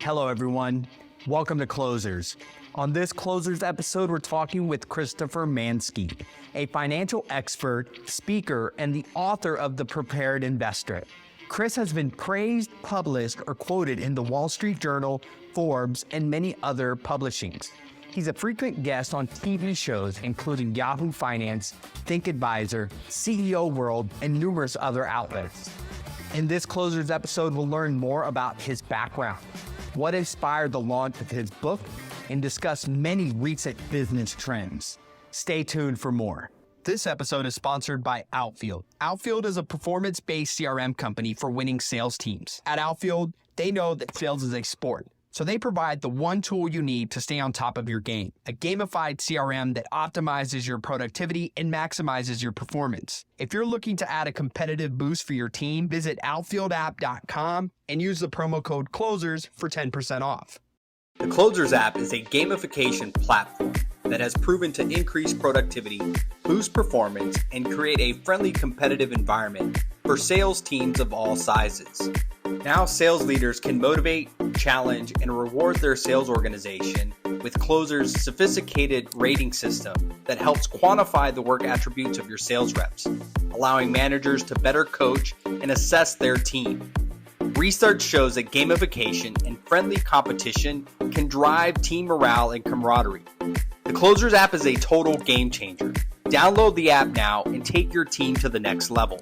Hello, everyone. Welcome to Closers. On this Closers episode, we're talking with Christopher Manske, a financial expert, speaker, and the author of The Prepared Investor. Chris has been praised, published, or quoted in the Wall Street Journal, Forbes, and many other publishings. He's a frequent guest on TV shows, including Yahoo Finance, Think Advisor, CEO World, and numerous other outlets. In this Closers episode, we'll learn more about his background, what inspired the launch of his book, and discuss many recent business trends. Stay tuned for more. This episode is sponsored by Outfield. Outfield is a performance-based CRM company for winning sales teams. At Outfield, they know that sales is a sport, so they provide the one tool you need to stay on top of your game, a gamified CRM that optimizes your productivity and maximizes your performance. If you're looking to add a competitive boost for your team, visit outfieldapp.com and use the promo code CLOSERS for 10% off. The Closers app is a gamification platform that has proven to increase productivity, boost performance, and create a friendly competitive environment for sales teams of all sizes. Now sales leaders can motivate, challenge, and reward their sales organization with Closer's sophisticated rating system that helps quantify the work attributes of your sales reps, allowing managers to better coach and assess their team. Research shows that gamification and friendly competition can drive team morale and camaraderie. The Closers app is a total game changer. Download the app now and take your team to the next level.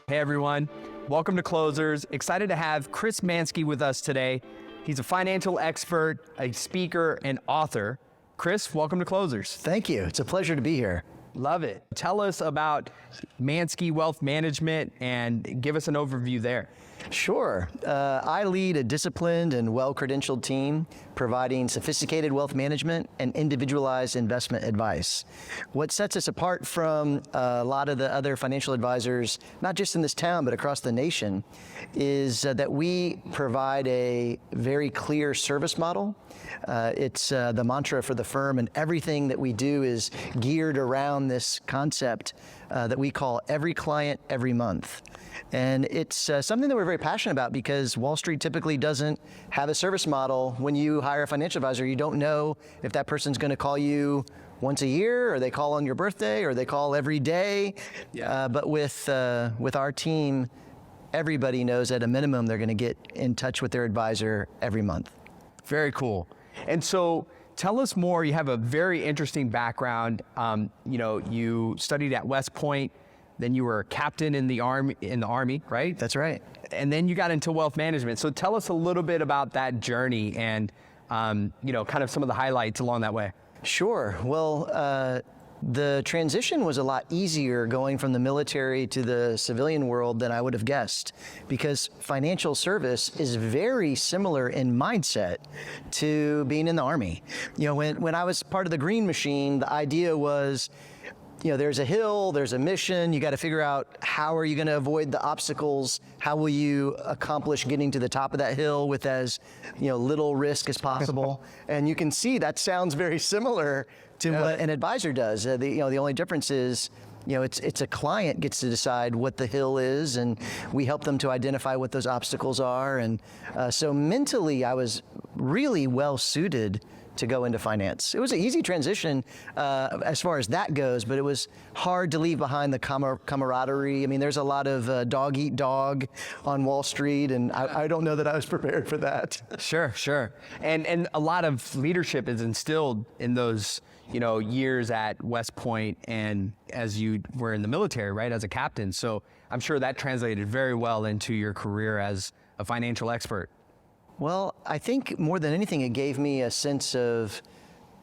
Hey everyone, welcome to Closers. Excited to have Chris Manske with us today. He's a financial expert, a speaker, and author. Chris, welcome to Closers. Thank you. It's a pleasure to be here. Love it. Tell us about Manske Wealth Management and give us an overview there. Sure. I lead a disciplined and well-credentialed team providing sophisticated wealth management and individualized investment advice. What sets us apart from a lot of the other financial advisors, not just in this town, but across the nation, is that we provide a very clear service model. It's the mantra for the firm, and everything that we do is geared around this concept that we call every client, every month. And it's something that we're very passionate about because Wall Street typically doesn't have a service model. When you hire a financial advisor, you don't know if that person's going to call you once a year, or they call on your birthday, or they call every day. But with our team, everybody knows at a minimum they're going to get in touch with their advisor every month. Very cool. And so tell us more. You have a very interesting background. You studied at West Point. Then you were a captain in the Army, right? That's right. And then you got into wealth management. So tell us a little bit about that journey and, kind of some of the highlights along that way. Sure. Well, the transition was a lot easier going from the military to the civilian world than I would have guessed, because financial service is very similar in mindset to being in the Army. When I was part of the Green Machine, the idea was, there's a hill, there's a mission, you got to figure out how are you going to avoid the obstacles, how will you accomplish getting to the top of that hill with as little risk as possible. And you can see that sounds very similar to what an advisor does. The only difference is, it's a client gets to decide what the hill is, and we help them to identify what those obstacles are. And so mentally, I was really well suited to go into finance. It was an easy transition as far as that goes, but it was hard to leave behind the camaraderie. I mean, there's a lot of dog eat dog on Wall Street, and I don't know that I was prepared for that. Sure. And a lot of leadership is instilled in those, years at West Point and as you were in the military, right, as a captain. So I'm sure that translated very well into your career as a financial expert. Well, I think more than anything, it gave me a sense of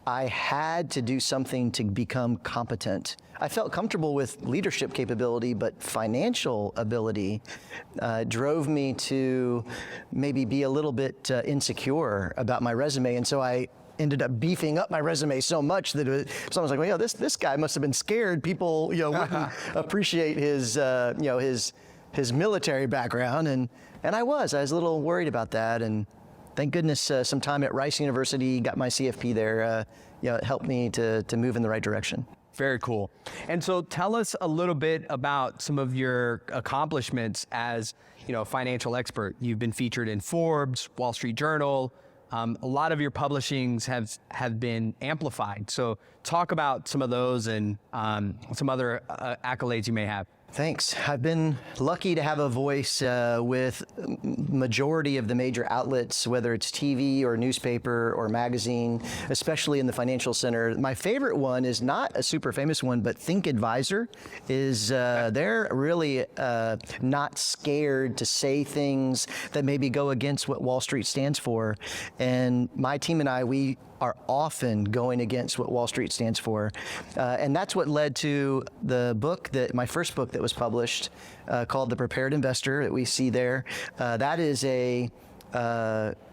I had to do something to become competent. I felt comfortable with leadership capability, but financial ability drove me to maybe be a little bit insecure about my resume. And so I ended up beefing up my resume so much that someone was like, well, this guy must have been scared wouldn't appreciate his military background. And And I was a little worried about that. And thank goodness some time at Rice University, got my CFP there, it helped me to move in the right direction. Very cool. And so tell us a little bit about some of your accomplishments as, a financial expert. You've been featured in Forbes, Wall Street Journal. A lot of your publishings have been amplified. So talk about some of those and some other accolades you may have. Thanks. I've been lucky to have a voice with majority of the major outlets, whether it's TV or newspaper or magazine, especially in the financial center. My favorite one is not a super famous one, but Think Advisor is, they're really not scared to say things that maybe go against what Wall Street stands for. And my team and I, we are often going against what Wall Street stands for. And that's what led to the book, my first book that was published called The Prepared Investor that we see there. That is a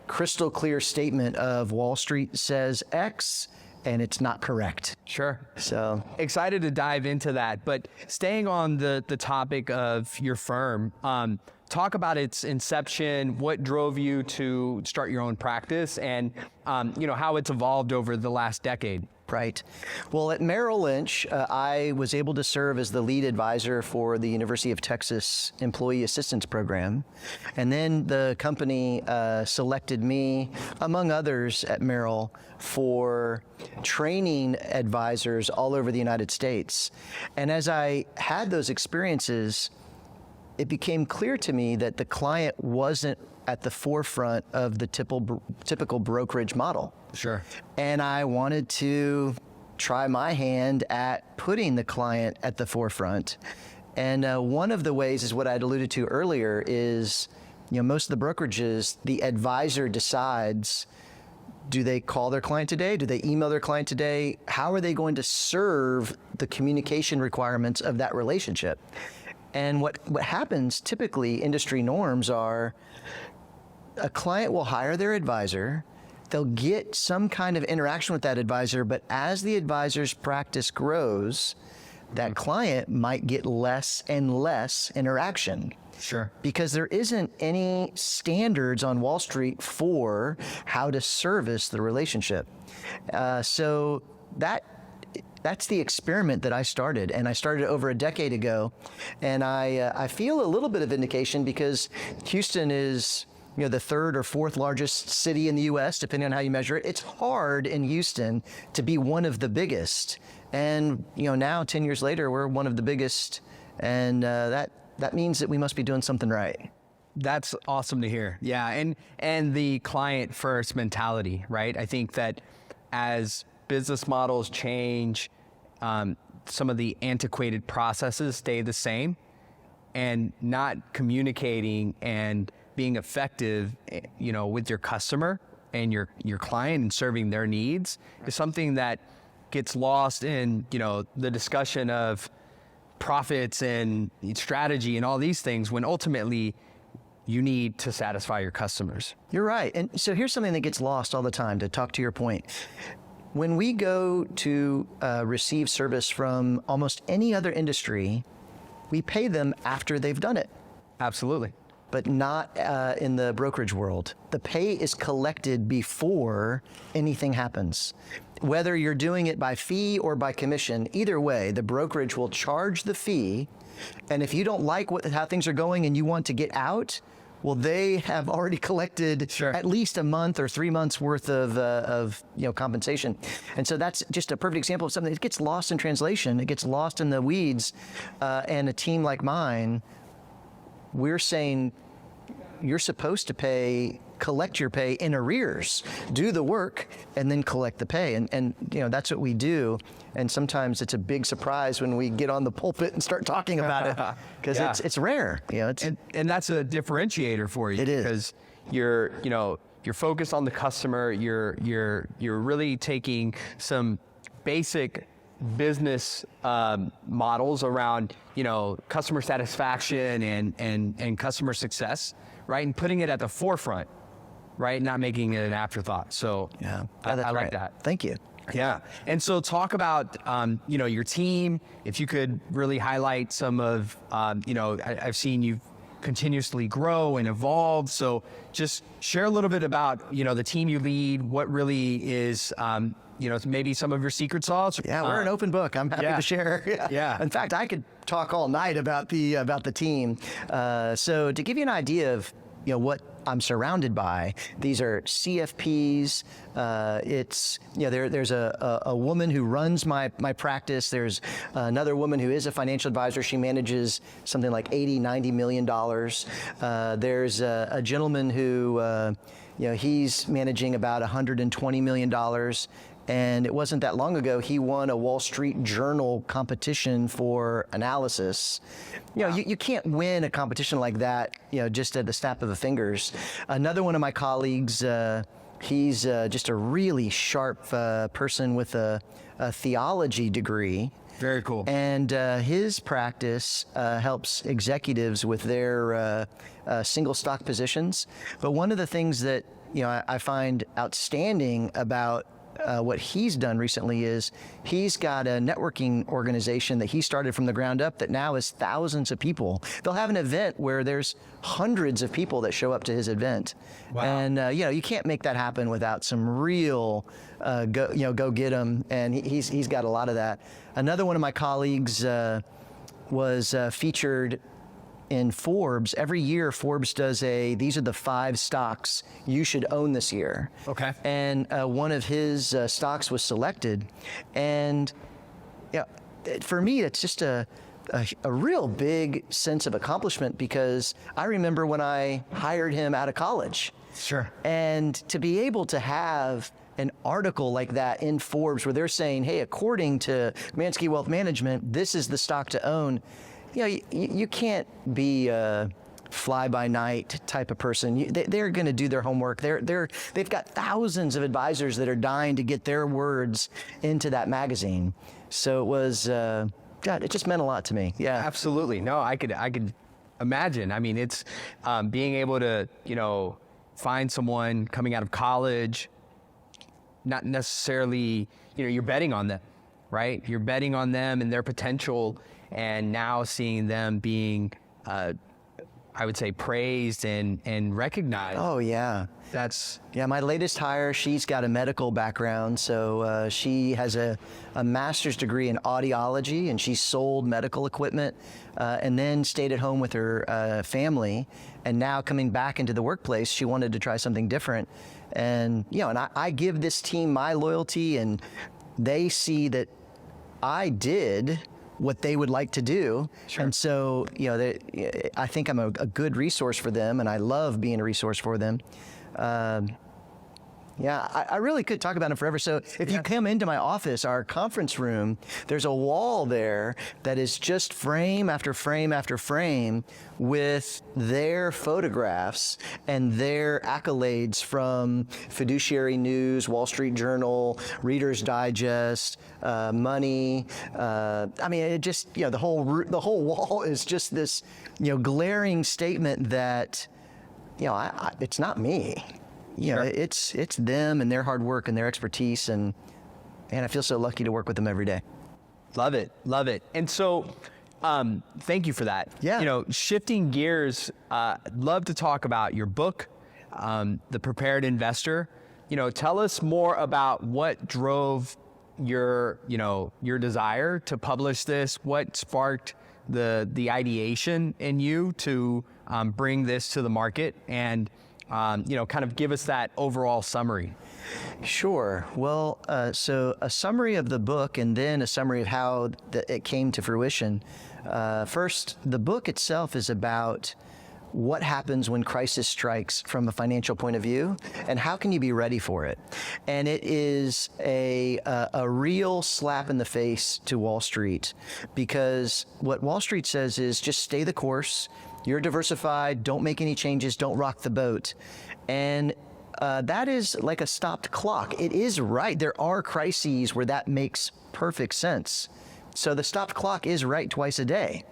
crystal clear statement of Wall Street says X, and it's not correct. Sure. So excited to dive into that. But staying on the topic of your firm, talk about its inception, what drove you to start your own practice, and how it's evolved over the last decade. Right. Well, at Merrill Lynch, I was able to serve as the lead advisor for the University of Texas Employee Assistance Program. And then the company selected me, among others at Merrill, for training advisors all over the United States. And as I had those experiences, it became clear to me that the client wasn't at the forefront of the typical brokerage model. Sure. And I wanted to try my hand at putting the client at the forefront. And one of the ways is what I'd alluded to earlier is, most of the brokerages, the advisor decides, do they call their client today? Do they email their client today? How are they going to serve the communication requirements of that relationship? And what happens, typically, industry norms are, a client will hire their advisor, they'll get some kind of interaction with that advisor, but as the advisor's practice grows, that client might get less and less interaction. Sure. Because there isn't any standards on Wall Street for how to service the relationship. So that's the experiment that I started, and I started over a decade ago. And I feel a little bit of vindication because Houston is the third or fourth largest city in the U.S., depending on how you measure it. It's hard in Houston to be one of the biggest. And now 10 years later, we're one of the biggest, and that means that we must be doing something right. That's awesome to hear. Yeah, and the client first mentality, right? I think that as business models change, some of the antiquated processes stay the same, and not communicating and being effective, with your customer and your client and serving their needs is something that gets lost in, the discussion of profits and strategy and all these things, when ultimately you need to satisfy your customers. You're right. And so here's something that gets lost all the time, to talk to your point. When we go to receive service from almost any other industry, we pay them after they've done it. Absolutely. But not in the brokerage world. The pay is collected before anything happens. Whether you're doing it by fee or by commission, either way, the brokerage will charge the fee. And if you don't like how things are going and you want to get out, well, they have already collected at least a month or 3 months worth of compensation. And so that's just a perfect example of something that gets lost in translation. It gets lost in the weeds. And a team like mine, we're saying you're supposed to collect your pay in arrears, do the work, and then collect the pay. And that's what we do. And sometimes it's a big surprise when we get on the pulpit and start talking about it, because it's rare. And that's a differentiator for you. It is. Because you're focused on the customer. You're really taking some basic business models around customer satisfaction and customer success, right, and putting it at the forefront, right, not making it an afterthought. So I like that. Thank you. Yeah. And so talk about your team. If you could really highlight some of I've seen you've continuously grow and evolve. So just share a little bit about, the team you lead, what really is, maybe some of your secret sauce. Yeah, we're an open book. I'm happy to share. Yeah. In fact, I could talk all night about the team. So to give you an idea of what I'm surrounded by, these are CFPs. There's a woman who runs my practice. There's another woman who is a financial advisor. She manages something like $80-90 million. There's a gentleman who he's managing about $120 million. And it wasn't that long ago, he won a Wall Street Journal competition for analysis. You can't win a competition like that, just at the snap of the fingers. Another one of my colleagues, he's just a really sharp person with a theology degree. Very cool. And his practice helps executives with their single stock positions. But one of the things that I find outstanding about what he's done recently is he's got a networking organization that he started from the ground up that now is thousands of people. They'll have an event where there's hundreds of people that show up to his event. Wow. And you can't make that happen without some real go get 'em. And he's got a lot of that. Another one of my colleagues was featured in Forbes. Every year, Forbes does these are the 5 stocks you should own this year. Okay. And one of his stocks was selected. And for me, it's just a real big sense of accomplishment, because I remember when I hired him out of college. Sure. And to be able to have an article like that in Forbes where they're saying, hey, according to Manske Wealth Management, this is the stock to own. You can't be a fly-by-night type of person. They're going to do their homework. They've got thousands of advisors that are dying to get their words into that magazine. So it was, it just meant a lot to me. Yeah, absolutely. No, I could imagine. I mean, it's being able to, find someone coming out of college, not necessarily, you're betting on them, right? You're betting on them and their potential. And now seeing them being, I would say, praised and recognized. Oh, yeah. Yeah, my latest hire, she's got a medical background. So she has a master's degree in audiology, and she sold medical equipment and then stayed at home with her family. And now coming back into the workplace, she wanted to try something different. And, and I give this team my loyalty, and they see that I did what they would like to do. Sure. And so, I think I'm a good resource for them, and I love being a resource for them. I really could talk about them forever. So if you come into my office, our conference room, there's a wall there that is just frame after frame after frame with their photographs and their accolades from Fiduciary News, Wall Street Journal, Reader's Digest, Money. It just, the whole wall is just this, glaring statement that, it's not me. Sure. It's them and their hard work and their expertise, and I feel so lucky to work with them every day. Love it. And so, thank you for that. Yeah. Shifting gears, love to talk about your book, The Prepared Investor. Tell us more about what drove your desire to publish this. What sparked the ideation in you to bring this to the market, and kind of give us that overall summary. Sure. Well, so a summary of the book, and then a summary of how it came to fruition. First, the book itself is about what happens when crisis strikes from a financial point of view, and how can you be ready for it? And it is a real slap in the face to Wall Street, because what Wall Street says is just stay the course. You're diversified, don't make any changes, don't rock the boat. And that is like a stopped clock. It is right. There are crises where that makes perfect sense. So the stopped clock is right twice a day.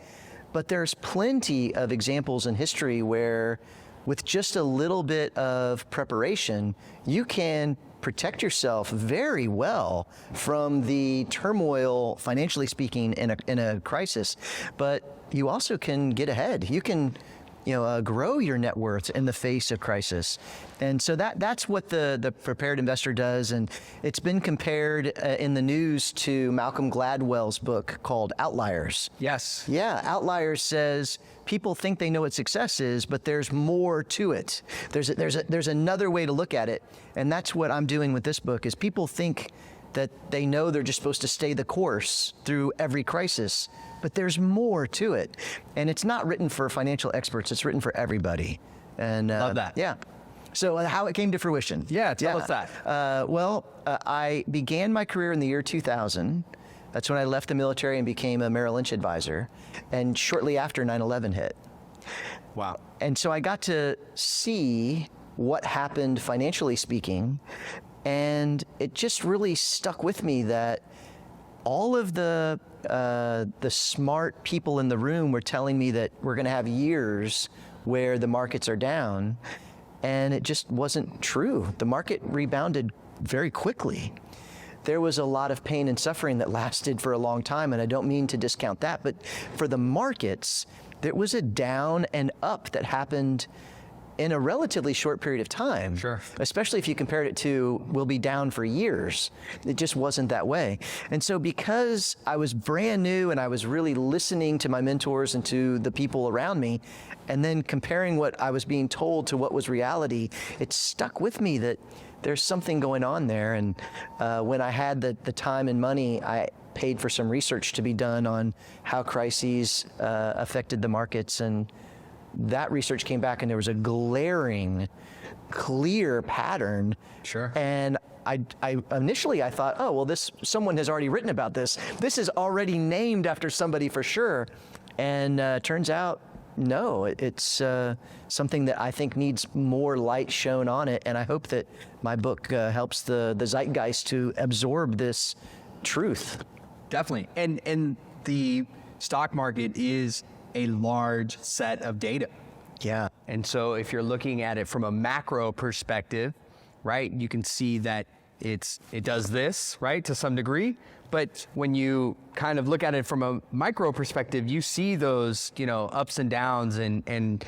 But there's plenty of examples in history where with just a little bit of preparation, you can protect yourself very well from the turmoil, financially speaking, in a crisis. But you also can get ahead. You can grow your net worth in the face of crisis. And so that's what the prepared investor does. And it's been compared in the news to Malcolm Gladwell's book called Outliers. Yes. Yeah, Outliers says people think they know what success is, but there's more to it. There's another way to look at it. And that's what I'm doing with this book is people think that they know they're just supposed to stay the course through every crisis, but there's more to it. And it's not written for financial experts, it's written for everybody. And love that. Yeah. So how it came to fruition. Yeah, tell us that. I began my career in the year 2000. That's when I left the military and became a Merrill Lynch advisor. And shortly after 9/11 hit. Wow. And so I got to see what happened financially speaking. And it just really stuck with me that all of the smart people in the room were telling me that we're going to have years where the markets are down, and it just wasn't true. The market rebounded very quickly. There was a lot of pain and suffering that lasted for a long time, and I don't mean to discount that, but for the markets, there was a down and up that happened in a relatively short period of time. Sure. Especially if you compared it to we'll be down for years. It just wasn't that way. And so because I was brand new and I was really listening to my mentors and to the people around me, and then comparing what I was being told to what was reality, it stuck with me that there's something going on there. And when I had the time and money, I paid for some research to be done on how crises affected the markets, and that research came back and there was a glaring, clear pattern. Sure. And I initially thought, oh, well, someone has already written about this. This is already named after somebody for sure. And turns out, no, it's something that I think needs more light shown on it. And I hope that my book helps the zeitgeist to absorb this truth. Definitely. And the stock market is a large set of data. Yeah. And so if you're looking at it from a macro perspective, right, you can see that it does this, right, to some degree. But when you kind of look at it from a micro perspective, you see those, ups and downs and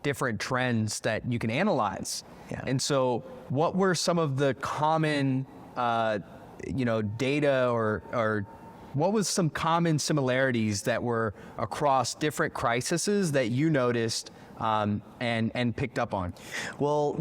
different trends that you can analyze. Yeah. And so what were some of the common, data or what was some common similarities that were across different crises that you noticed and picked up on? Well,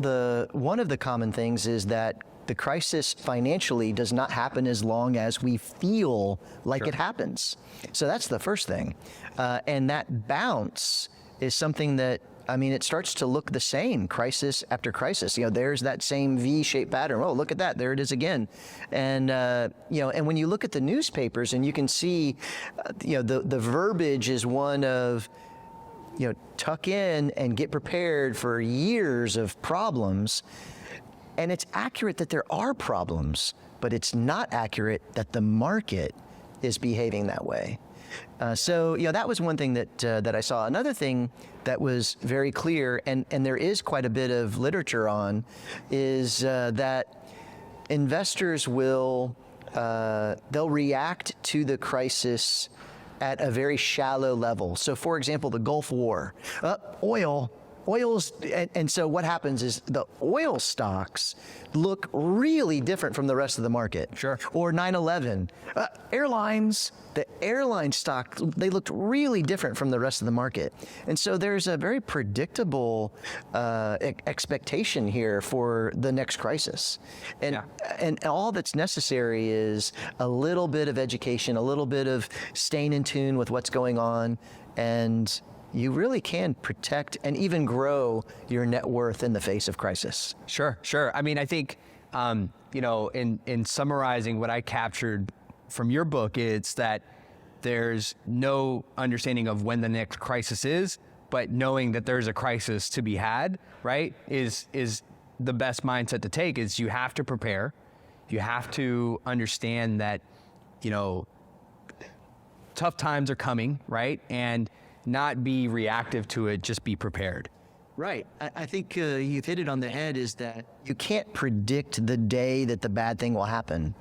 one of the common things is that the crisis financially does not happen as long as we feel like it happens. So that's the first thing. And that bounce is something that, it starts to look the same crisis after crisis. There's that same V-shaped pattern. Oh, look at that. There it is again. And, and when you look at the newspapers and you can see, the verbiage is one of, tuck in and get prepared for years of problems. And it's accurate that there are problems, but it's not accurate that the market is behaving that way. So that was one thing that I saw. Another thing that was very clear, and there is quite a bit of literature on, is that investors they'll react to the crisis at a very shallow level. So for example, the Gulf War, oil's, and so what happens is the oil stocks look really different from the rest of the market. Sure. Or 9/11, airlines, the airline stock, they looked really different from the rest of the market. And so there's a very predictable expectation here for the next crisis. And all that's necessary is a little bit of education, a little bit of staying in tune with what's going on, and you really can protect and even grow your net worth in the face of crisis. Sure. I think, in summarizing what I captured from your book, it's that there's no understanding of when the next crisis is, but knowing that there's a crisis to be had, right, is the best mindset to take. Is you have to prepare. You have to understand that, tough times are coming, right? And not be reactive to it, just be prepared. Right. I think you've hit it on the head, is that you can't predict the day that the bad thing will happen,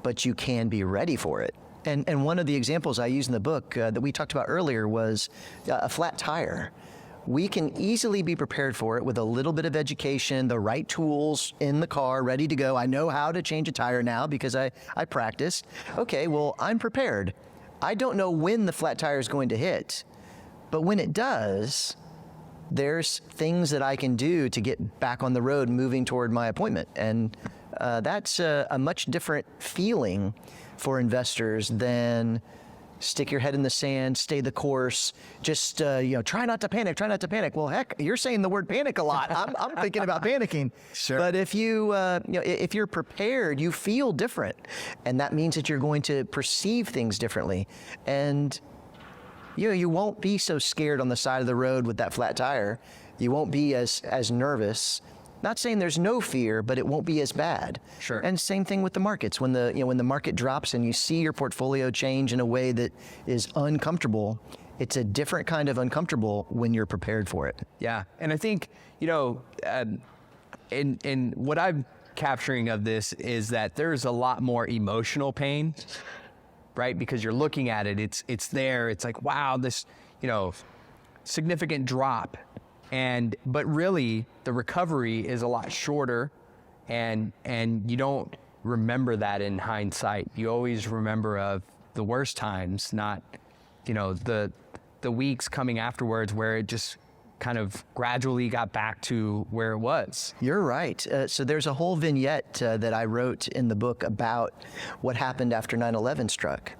but you can be ready for it. And one of the examples I use in the book that we talked about earlier was a flat tire. We can easily be prepared for it with a little bit of education, the right tools in the car, ready to go. I know how to change a tire now because I practiced. Okay, well, I'm prepared. I don't know when the flat tire is going to hit, but when it does, there's things that I can do to get back on the road moving toward my appointment. And that's a much different feeling for investors than stick your head in the sand, stay the course, just try not to panic, try not to panic. Well, heck, you're saying the word panic a lot. I'm thinking about panicking. Sure. But if if you're prepared, you feel different, and that means that you're going to perceive things differently, and you won't be so scared on the side of the road with that flat tire. You won't be as nervous. Not saying there's no fear, but it won't be as bad. Sure. And same thing with the markets. When the market drops and you see your portfolio change in a way that is uncomfortable, it's a different kind of uncomfortable when you're prepared for it. Yeah, and I think in what I'm capturing of this is that there's a lot more emotional pain, right? Because you're looking at it, it's there. It's like, wow, this significant drop. But really, the recovery is a lot shorter, and you don't remember that in hindsight. You always remember of the worst times, not the weeks coming afterwards where it just kind of gradually got back to where it was. You're right. So there's a whole vignette that I wrote in the book about what happened after 9/11 struck,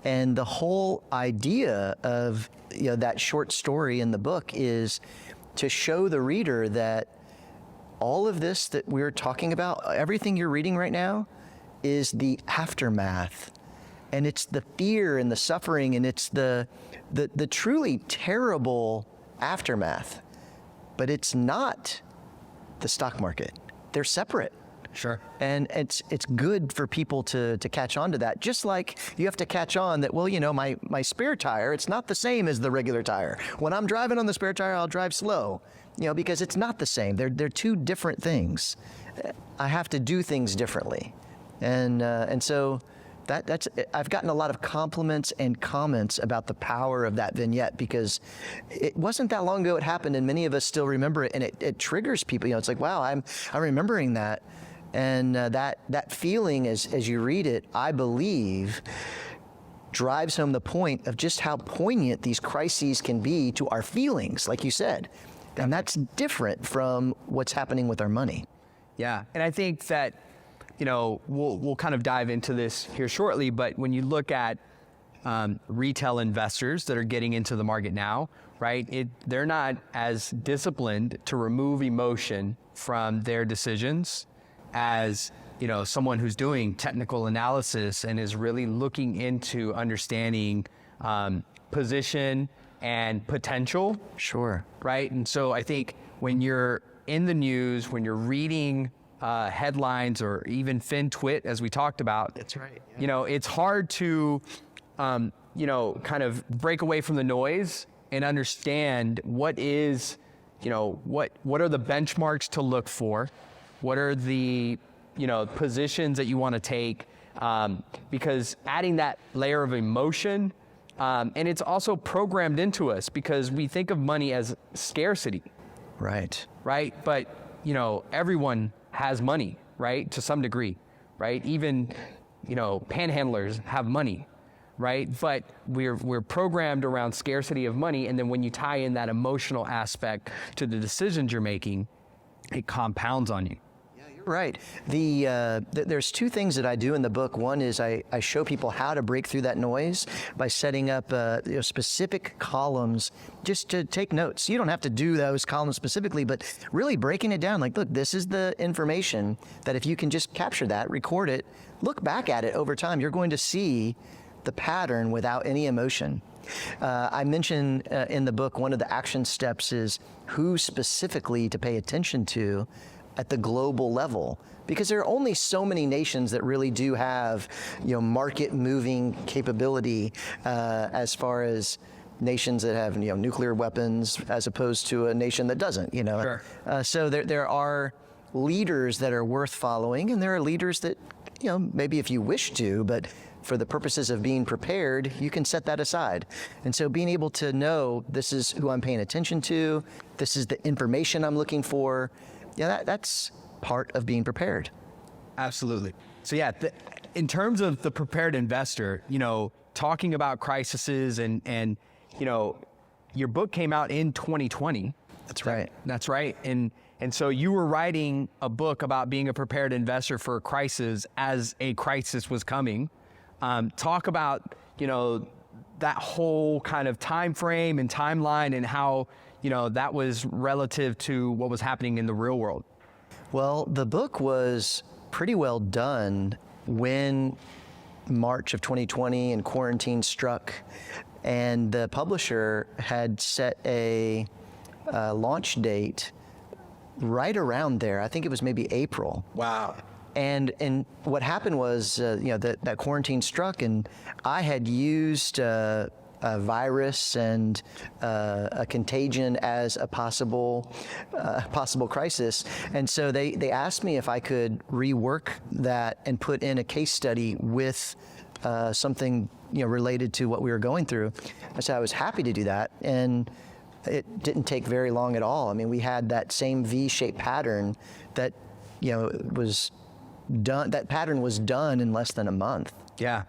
and the whole idea of that short story in the book is to show the reader that all of this that we're talking about, everything you're reading right now, is the aftermath. And it's the fear and the suffering, and it's the truly terrible aftermath. But it's not the stock market. They're separate. Sure. And it's good for people to catch on to that. Just like you have to catch on that, my spare tire, it's not the same as the regular tire. When I'm driving on the spare tire, I'll drive slow, because it's not the same. They're two different things. I have to do things differently. And so that's I've gotten a lot of compliments and comments about the power of that vignette, because it wasn't that long ago it happened, and many of us still remember it, and it triggers people. It's like, wow, I'm remembering that. And that feeling as you read it, I believe, drives home the point of just how poignant these crises can be to our feelings, like you said. And that's different from what's happening with our money. Yeah, and I think that, we'll kind of dive into this here shortly, but when you look at retail investors that are getting into the market now, right, they're not as disciplined to remove emotion from their decisions as someone who's doing technical analysis and is really looking into understanding position and potential. Sure. Right. And so I think when you're in the news, when you're reading headlines or even FinTwit, as we talked about, that's right. Yeah. It's hard to kind of break away from the noise and understand what is, what are the benchmarks to look for. What are the, positions that you want to take? Because adding that layer of emotion, and it's also programmed into us because we think of money as scarcity. Right. Right. But, everyone has money, right? To some degree, right? Even, panhandlers have money, right? But we're programmed around scarcity of money. And then when you tie in that emotional aspect to the decisions you're making, it compounds on you. Right. There's two things that I do in the book. One is I show people how to break through that noise by setting up specific columns just to take notes. You don't have to do those columns specifically, but really breaking it down. Like, look, this is the information that if you can just capture that, record it, look back at it over time, you're going to see the pattern without any emotion. I mention in the book, one of the action steps is who specifically to pay attention to at the global level, because there are only so many nations that really do have, market moving capability, as far as nations that have, nuclear weapons as opposed to a nation that doesn't, Sure. So there are leaders that are worth following, and there are leaders that, maybe if you wish to, but for the purposes of being prepared, you can set that aside. And so being able to know this is who I'm paying attention to, this is the information I'm looking for, that's part of being prepared. Absolutely. So yeah, in terms of the prepared investor, talking about crises and your book came out in 2020. That's right. That's right. And so you were writing a book about being a prepared investor for a crisis as a crisis was coming. Talk about, that whole kind of time frame and timeline and how, that was relative to what was happening in the real world. Well, the book was pretty well done when March of 2020 and quarantine struck, and the publisher had set a launch date right around there. I think it was maybe April. Wow. And what happened was, that quarantine struck, and I had used a virus and a contagion as a possible crisis. And so they asked me if I could rework that and put in a case study with something related to what we were going through. I said I was happy to do that, and it didn't take very long at all. I mean, we had that same V-shaped pattern that was done. That pattern was done in less than a month. Yeah.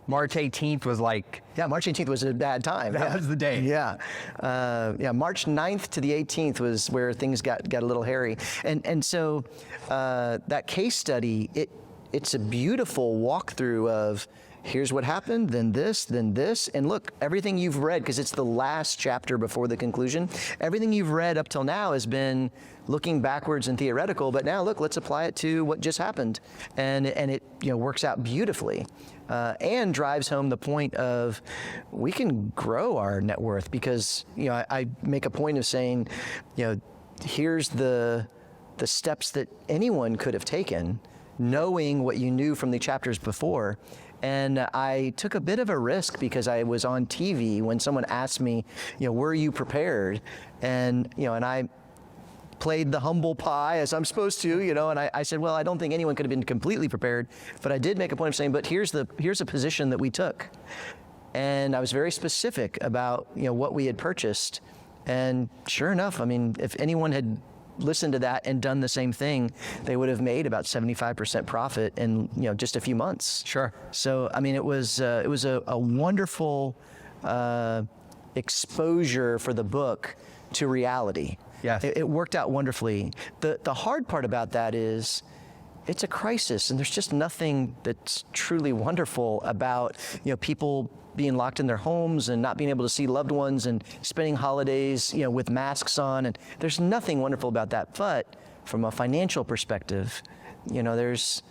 March 18th was like... Yeah, March 18th was a bad time. That was the day. Yeah. March 9th to the 18th was where things got a little hairy. And so that case study, it's a beautiful walkthrough of here's what happened, then this, and look, everything you've read, because it's the last chapter before the conclusion, everything you've read up till now has been looking backwards and theoretical, but now look, let's apply it to what just happened. And it works out beautifully and drives home the point of we can grow our net worth, because I make a point of saying, here's the steps that anyone could have taken, knowing what you knew from the chapters before. And I took a bit of a risk because I was on TV when someone asked me, were you prepared? And I played the humble pie as I'm supposed to, and I said, well, I don't think anyone could have been completely prepared, but I did make a point of saying, but here's a position that we took. And I was very specific about, what we had purchased. And sure enough, I mean, if anyone had listened to that and done the same thing, they would have made about 75% profit in just a few months. Sure. So I mean, it was a wonderful exposure for the book to reality. Yes. It worked out wonderfully. The hard part about that is it's a crisis, and there's just nothing that's truly wonderful about people being locked in their homes and not being able to see loved ones and spending holidays with masks on, and there's nothing wonderful about that. But from a financial perspective, there's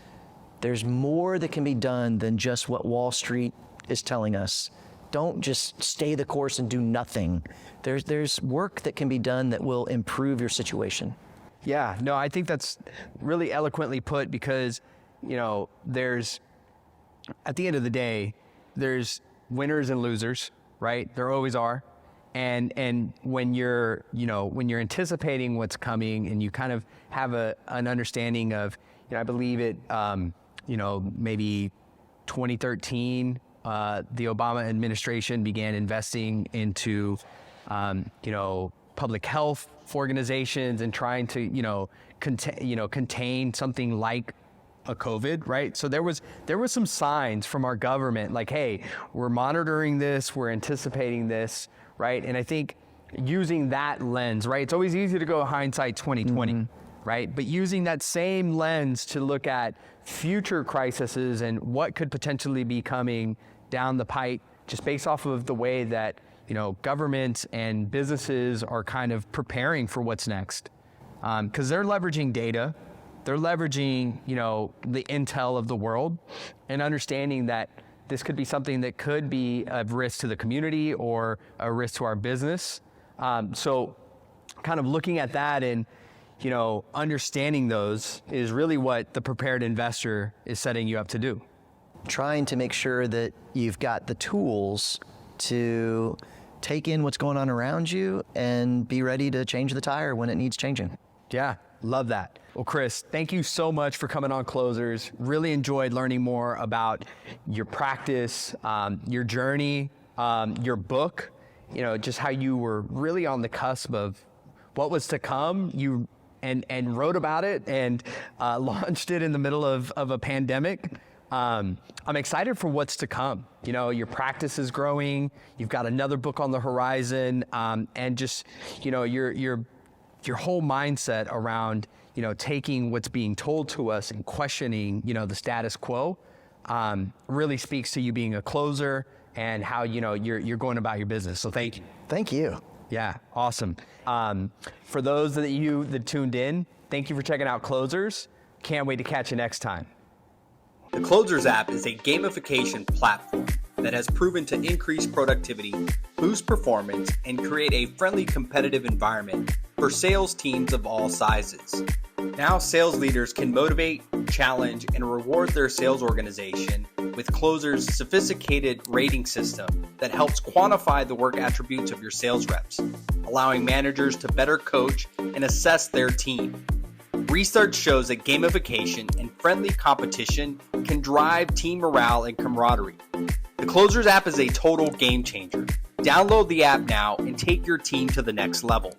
more that can be done than just what Wall Street is telling us. Don't just stay the course and do nothing. There's work that can be done that will improve your situation. Yeah, no, I think that's really eloquently put, because, there's, at the end of the day, there's winners and losers, right? There always are. And when you're anticipating what's coming and you kind of have an understanding of, I believe it, maybe 2013, the Obama administration began investing into, public health organizations and trying to, contain something like a COVID, right? So there was some signs from our government like, hey, we're monitoring this, we're anticipating this, right? And I think using that lens, right? It's always easy to go hindsight 2020, right? But using that same lens to look at future crises and what could potentially be coming down the pipe, just based off of the way that, governments and businesses are kind of preparing for what's next. Because they're leveraging data, they're leveraging, the intel of the world, and understanding that this could be something that could be a risk to the community or a risk to our business. So kind of looking at that and, understanding those is really what the prepared investor is setting you up to do. Trying to make sure that you've got the tools to take in what's going on around you and be ready to change the tire when it needs changing. Yeah, love that. Well, Chris, thank you so much for coming on Closers. Really enjoyed learning more about your practice, your journey, your book, just how you were really on the cusp of what was to come. You and wrote about it and launched it in the middle of a pandemic. I'm excited for what's to come. Your practice is growing. You've got another book on the horizon, and just your whole mindset around taking what's being told to us and questioning the status quo really speaks to you being a closer and how you're going about your business. So thank you. Thank you. Yeah, awesome. For those that tuned in, thank you for checking out Closers. Can't wait to catch you next time. The Closers app is a gamification platform that has proven to increase productivity, boost performance, and create a friendly competitive environment for sales teams of all sizes. Now sales leaders can motivate, challenge, and reward their sales organization with Closers' sophisticated rating system that helps quantify the work attributes of your sales reps, allowing managers to better coach and assess their team. Research shows that gamification and friendly competition can drive team morale and camaraderie. The Closers app is a total game changer. Download the app now and take your team to the next level.